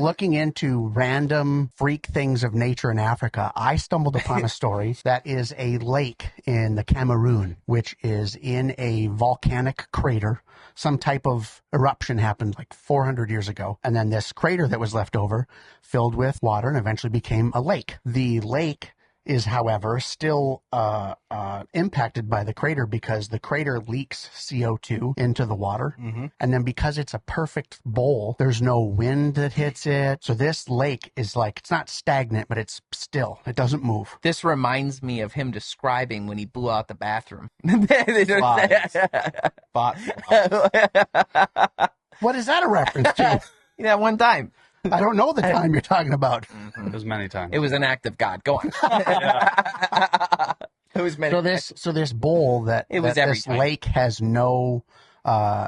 Looking into random freak things of nature in Africa, I stumbled upon a story that is a lake in the Cameroon, which is in a volcanic crater. Some type of eruption happened like 400 years ago. And then this crater that was left over filled with water and eventually became a lake. The lake is, however, still impacted by the crater because the crater leaks CO2 into the water. Mm-hmm. And then because it's a perfect bowl, there's no wind that hits it. So this lake is like, it's not stagnant, but it's still. It doesn't move. This reminds me of him describing when he blew out the bathroom. What is that a reference to? Yeah, one time. I don't know the time you're talking about. Mm-hmm. It was many times. It was an act of God. Go on. It was many. So this bowl this lake has no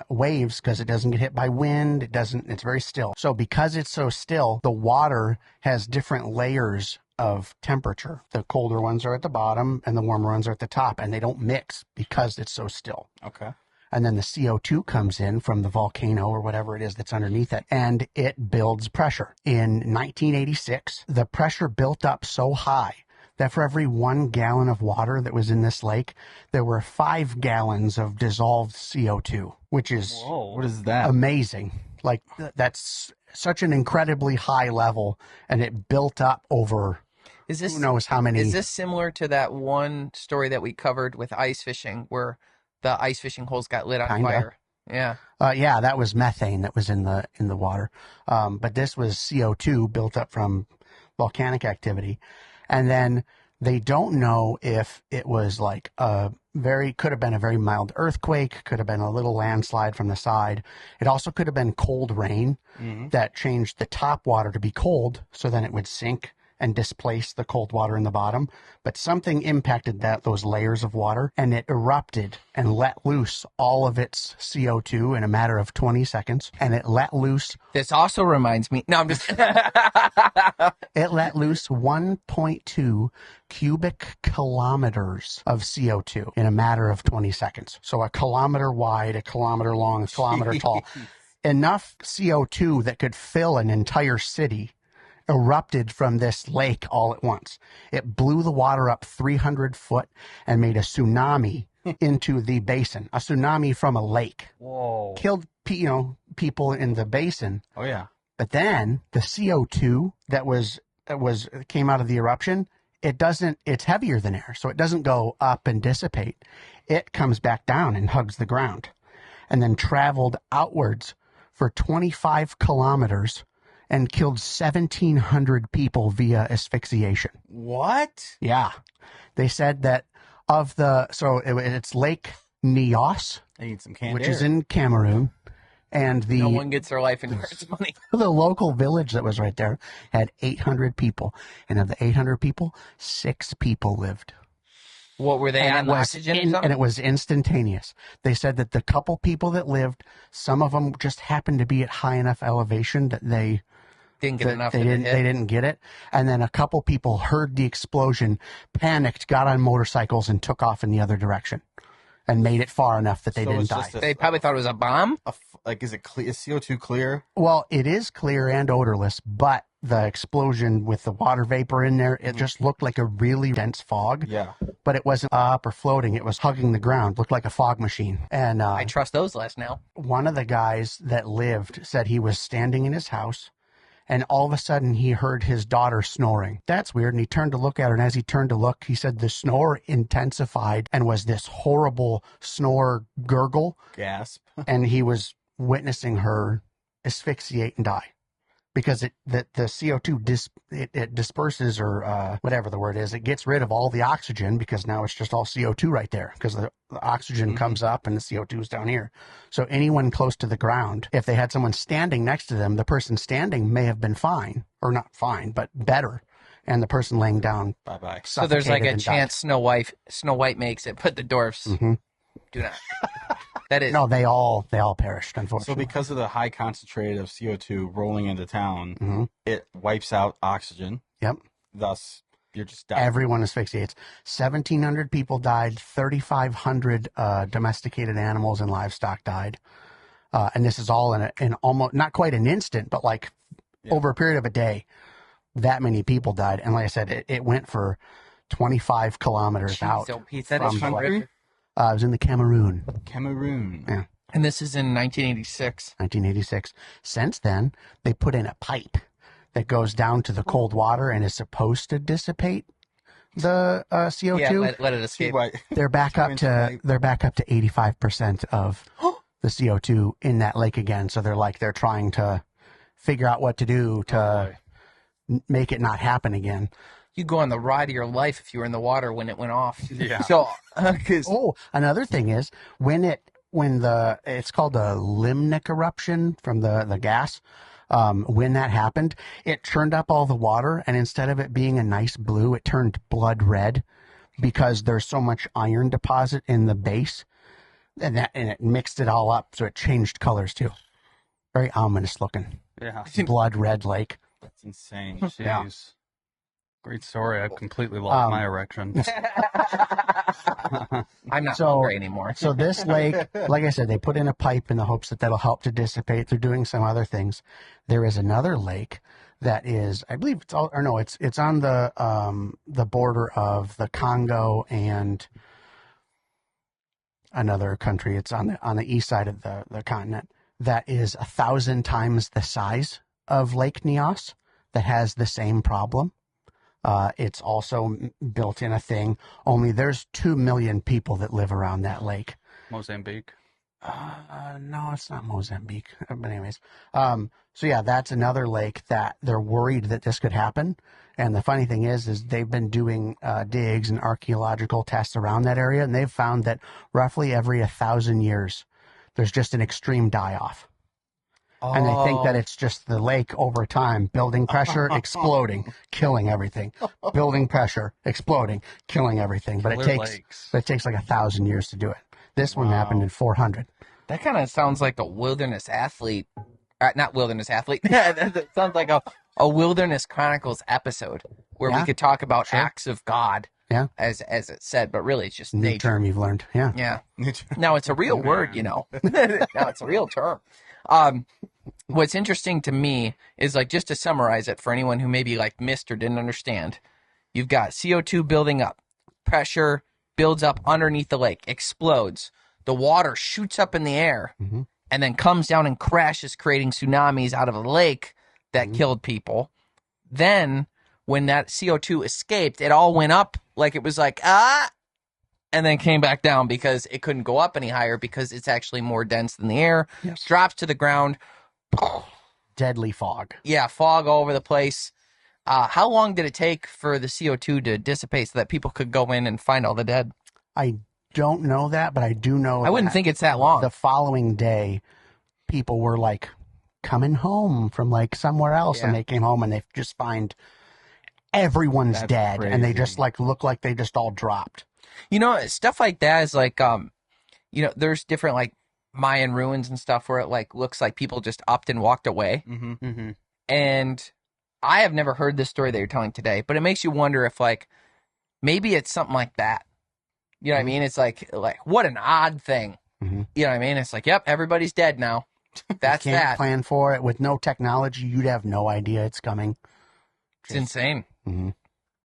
waves because it doesn't get hit by wind. It's very still. So because it's so still, the water has different layers of temperature. The colder ones are at the bottom and the warmer ones are at the top, and they don't mix because it's so still. Okay. And then the CO2 comes in from the volcano or whatever it is that's underneath it, and it builds pressure. In 1986, the pressure built up so high that for every 1 gallon of water that was in this lake, there were 5 gallons of dissolved CO2, which is Whoa, what is that? Amazing. Like, that's such an incredibly high level, and it built up over who knows how many. Is this similar to that one story that we covered with ice fishing where the ice fishing holes got lit on fire? Yeah. Yeah, that was methane that was in the water. But this was CO2 built up from volcanic activity. And then they don't know if it was like could have been a very mild earthquake, could have been a little landslide from the side. It also could have been cold rain that changed the top water to be cold, so then it would sink and displace the cold water in the bottom. But something impacted those layers of water, and it erupted and let loose all of its CO2 in a matter of 20 seconds. And it let loose... This also reminds me... No, I'm just... It let loose 1.2 cubic kilometers of CO2 in a matter of 20 seconds. So a kilometer wide, a kilometer long, a kilometer tall. Enough CO2 that could fill an entire city erupted from this lake all at once. It blew the water up 300 foot and made a tsunami into the basin. A tsunami from a lake. Whoa. Killed people in the basin. Oh yeah. But then the CO2 that came out of the eruption, it's heavier than air, so it doesn't go up and dissipate. It comes back down and hugs the ground, and then traveled outwards for 25 kilometers and killed 1,700 people via asphyxiation. What? Yeah. They said that it's Lake Nyos, I need some canned which air. is in Cameroon. And no one gets their life insurance money. The local village that was right there had 800 people. And of the 800 people, 6 people lived. What were they on oxygen or something? And it was instantaneous. They said that the couple people that lived, some of them just happened to be at high enough elevation that they didn't get enough. They didn't get it. And then a couple people heard the explosion, panicked, got on motorcycles, and took off in the other direction. And made it far enough that they didn't die. They probably thought it was a bomb? Is it clear? Is CO2 clear? Well, it is clear and odorless, but the explosion with the water vapor in there, it just looked like a really dense fog. Yeah. But it wasn't up or floating. It was hugging the ground. Looked like a fog machine. And I trust those less now. One of the guys that lived said he was standing in his house, and all of a sudden he heard his daughter snoring. That's weird. And he turned to look at her, and as he turned to look, he said the snore intensified and was this horrible snore gurgle. Gasp. And he was witnessing her asphyxiate and die because the CO2 it disperses, or whatever the word is. It gets rid of all the oxygen because now it's just all CO2 right there because the oxygen comes up and the CO2 is down here. So anyone close to the ground, if they had someone standing next to them, the person standing may have been fine, or not fine, but better. And the person laying down, bye-bye. So there's like a chance Snow White makes it, but the dwarfs do not. That is. No, they all perished, unfortunately. So because of the high concentration of CO2 rolling into town, it wipes out oxygen. Yep. Thus, you're just dying. Everyone asphyxiates. 1,700 people died. 3,500 domesticated animals and livestock died. And this is all in almost, not quite an instant, but like over a period of a day, that many people died. And like I said, it went for 25 kilometers out. So Pete, that is from horrific. it was in the Cameroon. Cameroon. Yeah. And this is in 1986. 1986. Since then, they put in a pipe that goes down to the cold water and is supposed to dissipate the CO2. Yeah, let it escape. They're back up to 85% of the CO2 in that lake again. So they're trying to figure out what to do to make it not happen again. You go on the ride of your life if you were in the water when it went off. Yeah. So, another thing is it's called a limnic eruption from the gas. When that happened, it churned up all the water, and instead of it being a nice blue, it turned blood red because there's so much iron deposit in the base, and it mixed it all up, so it changed colors too. Very ominous looking. Yeah. Blood red lake. That's insane. Jeez. Yeah. Great story. I've completely lost my erection. I'm not hungry anymore. So this lake, like I said, they put in a pipe in the hopes that that'll help to dissipate. They're doing some other things. There is another lake that is, I believe it's on the border of the Congo and another country. It's on the east side of the continent. That is 1,000 times the size of Lake Nyos that has the same problem. It's also built in a thing, only there's 2 million people that live around that lake. Mozambique? No, it's not Mozambique. But anyways, so yeah, that's another lake that they're worried that this could happen. And the funny thing is they've been doing digs and archaeological tests around that area, and they've found that roughly every 1,000 years, there's just an extreme die-off. And they think that it's just the lake over time, building pressure, exploding, killing everything. Building pressure, exploding, killing everything. But it takes like 1,000 years to do it. This one happened in 400. That kind of sounds like a wilderness athlete. Not wilderness athlete. That sounds like a Wilderness Chronicles episode where we could talk about acts of God. Yeah. As it said, but really it's just New nature. term you've learned. Yeah. Yeah. Now it's a real word, Now it's a real term. What's interesting to me is, like, just to summarize it for anyone who maybe like missed or didn't understand, you've got CO2 building up, pressure builds up underneath the lake, explodes, the water shoots up in the air, and then comes down and crashes, creating tsunamis out of the lake that killed people. Then when that CO2 escaped, it all went up like it was like, and then came back down because it couldn't go up any higher because it's actually more dense than the air. Yes. Drops to the ground. Deadly fog. Yeah, fog all over the place. How long did it take for the CO2 to dissipate so that people could go in and find all the dead? I don't know that, but I do know I wouldn't think it's that long. The following day, people were like coming home from like somewhere else, and they came home and they just find everyone's dead, crazy. and they just like look like they just all dropped. Stuff like that is like, there's different like Mayan ruins and stuff where it like looks like people just upped and walked away. And I have never heard this story that you're telling today, but it makes you wonder if like maybe it's something like that. You know what I mean? It's like what an odd thing. You know what I mean? It's like, yep, everybody's dead now. That's you can't that. plan for it with no technology. You'd have no idea it's coming. It's insane.